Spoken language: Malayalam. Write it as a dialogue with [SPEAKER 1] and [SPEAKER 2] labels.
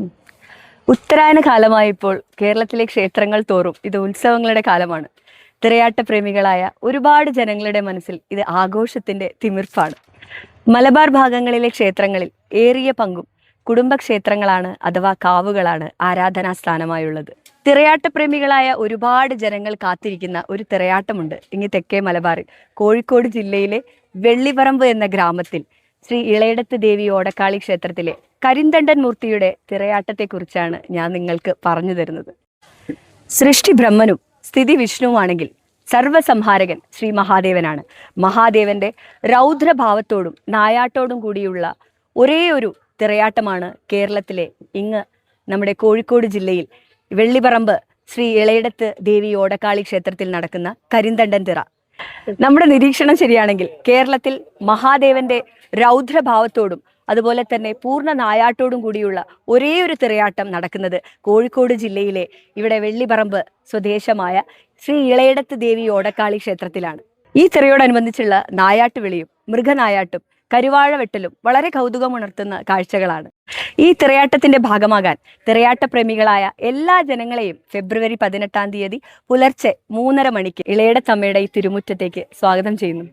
[SPEAKER 1] ഉം. ഉത്തരായന കാലമായപ്പോൾ കേരളത്തിലെ ക്ഷേത്രങ്ങൾ തോറും ഇത് ഉത്സവങ്ങളുടെ കാലമാണ്. തിരയാട്ട പ്രേമികളായ ഒരുപാട് ജനങ്ങളുടെ മനസ്സിൽ ഇത് ആഘോഷത്തിന്റെ തിമിർപ്പാണ്. മലബാർ ഭാഗങ്ങളിലെ ക്ഷേത്രങ്ങളിൽ ഏറിയ പങ്കും കുടുംബക്ഷേത്രങ്ങളാണ് അഥവാ കാവുകളാണ് ആരാധനാ സ്ഥാനമായുള്ളത്. തിരയാട്ട പ്രേമികളായ ഒരുപാട് ജനങ്ങൾ കാത്തിരിക്കുന്ന ഒരു തിരയാട്ടമുണ്ട് ഇങ്ങ് തെക്കേ മലബാറിൽ, കോഴിക്കോട് ജില്ലയിലെ വെള്ളിപറമ്പ് എന്ന ഗ്രാമത്തിൽ ശ്രീ ഇളയിടത്ത് ദേവി ഓടക്കാളി ക്ഷേത്രത്തിലെ കരിന്തണ്ടൻ മൂർത്തിയുടെ തിരയാട്ടത്തെക്കുറിച്ചാണ് ഞാൻ നിങ്ങൾക്ക് പറഞ്ഞു തരുന്നത്. സൃഷ്ടി ബ്രഹ്മനും സ്ഥിതി വിഷ്ണുവാണെങ്കിൽ സർവസംഹാരകൻ ശ്രീ മഹാദേവനാണ്. മഹാദേവന്റെ രൗദ്രഭാവത്തോടും നായാട്ടോടും കൂടിയുള്ള ഒരേ ഒരു തിരയാട്ടമാണ് കേരളത്തിലെ ഇങ്ങ് നമ്മുടെ കോഴിക്കോട് ജില്ലയിൽ വെള്ളിപറമ്പ് ശ്രീ ഇളയിടത്ത് ദേവി ഓടക്കാളി ക്ഷേത്രത്തിൽ നടക്കുന്ന കരിന്തണ്ടൻ തിറ. നമ്മുടെ നിരീക്ഷണം ശരിയാണെങ്കിൽ കേരളത്തിൽ മഹാദേവന്റെ രൗദ്രഭാവത്തോടും അതുപോലെ തന്നെ പൂർണ്ണ നായാട്ടോടും കൂടിയുള്ള ഒരേ ഒരു തിരയാട്ടം നടക്കുന്നത് കോഴിക്കോട് ജില്ലയിലെ ഇവിടെ വെള്ളിപറമ്പ് സ്വദേശമായ ശ്രീ ഇളയിടത്ത് ദേവി ഓടക്കാളി ക്ഷേത്രത്തിലാണ്. ഈ തിറയോടനുബന്ധിച്ചുള്ള നായാട്ടുവിളിയും മൃഗനായാട്ടും കരുവാഴ വെട്ടലും വളരെ കൗതുകമുണർത്തുന്ന കാഴ്ചകളാണ്. ഈ തിരയാട്ടത്തിന്റെ ഭാഗമാകാൻ തിരയാട്ട പ്രേമികളായ എല്ലാ ജനങ്ങളെയും ഫെബ്രുവരി 18 പുലർച്ചെ 3:30 മണിക്ക് ഇളയിടത്തമ്മയുടെ ഈ തിരുമുറ്റത്തേക്ക് സ്വാഗതം ചെയ്യുന്നു.